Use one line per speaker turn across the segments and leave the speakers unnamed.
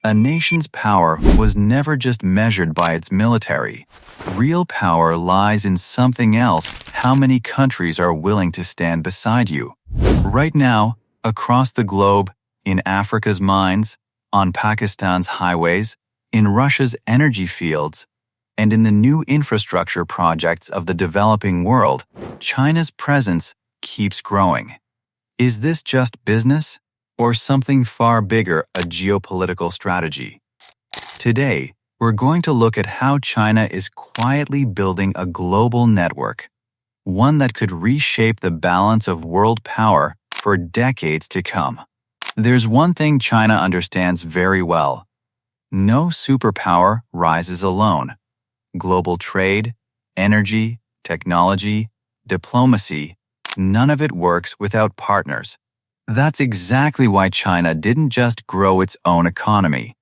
A nation's power was never just measured by its military. Real power lies in something else: how many countries are willing to stand beside you. Right now, across the globe, in Africa's mines, on Pakistan's highways, in Russia's energy fields, and in the new infrastructure projects of the developing world, China's presence keeps growing. Is this just business, or something far bigger, a geopolitical strategy? Today, we're going to look at how China is quietly building a global network, one that could reshape the balance of world power for decades to come. There's one thing China understands very well. No superpower rises alone. Global trade, energy, technology, diplomacy, none of it works without partners. That's exactly why China didn't just grow its own economy.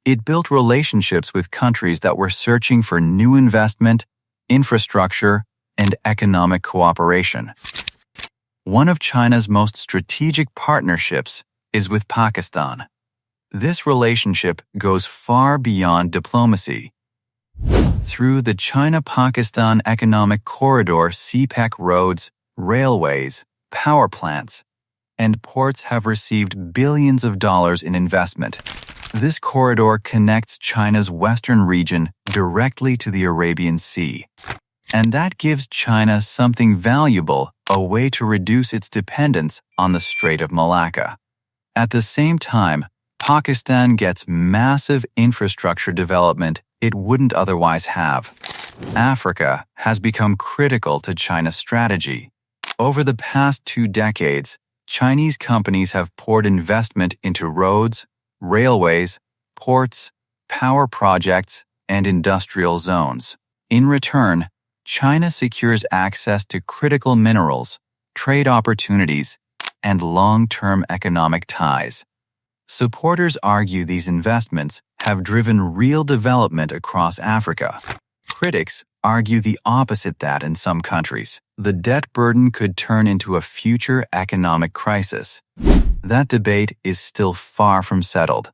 It built relationships with countries that were searching for new investment, infrastructure, and economic cooperation. One of China's most strategic partnerships is with Pakistan. This relationship goes far beyond diplomacy. Through the China-Pakistan Economic Corridor, CPEC roads, railways, power plants, and ports have received billions of dollars in investment. This corridor connects China's western region directly to the Arabian Sea. And that gives China something valuable, a way to reduce its dependence on the Strait of Malacca. At the same time, Pakistan gets massive infrastructure development it wouldn't otherwise have. Africa has become critical to China's strategy. Over the past 2 decades, Chinese companies have poured investment into roads, railways, ports, power projects, and industrial zones. In return, China secures access to critical minerals, trade opportunities, and long-term economic ties. Supporters argue these investments have driven real development across Africa. Critics argue the opposite, that in some countries, the debt burden could turn into a future economic crisis. That debate is still far from settled.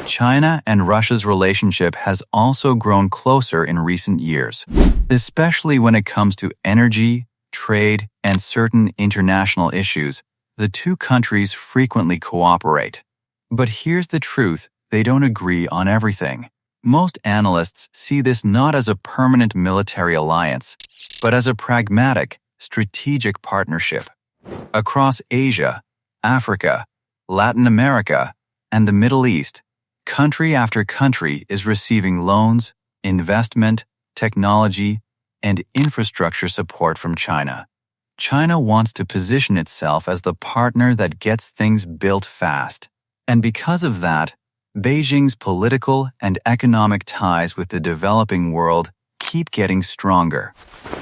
China and Russia's relationship has also grown closer in recent years, especially when it comes to energy, trade, and certain international issues. The two countries frequently cooperate. But here's the truth: they don't agree on everything. Most analysts see this not as a permanent military alliance, but as a pragmatic, strategic partnership. Across Asia, Africa, Latin America, and the Middle East, country after country is receiving loans, investment, technology, and infrastructure support from China. China wants to position itself as the partner that gets things built fast. And because of that, Beijing's political and economic ties with the developing world keep getting stronger.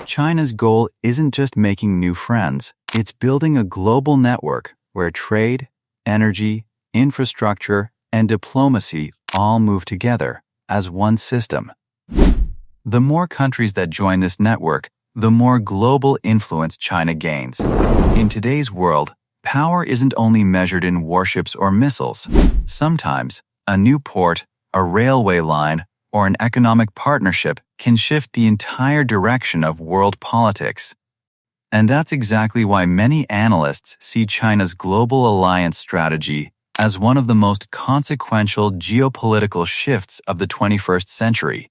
China's goal isn't just making new friends, it's building a global network where trade, energy, infrastructure, and diplomacy all move together as one system. The more countries that join this network, the more global influence China gains. In today's world, power isn't only measured in warships or missiles. Sometimes, a new port, a railway line, or an economic partnership can shift the entire direction of world politics. And that's exactly why many analysts see China's global alliance strategy as one of the most consequential geopolitical shifts of the 21st century.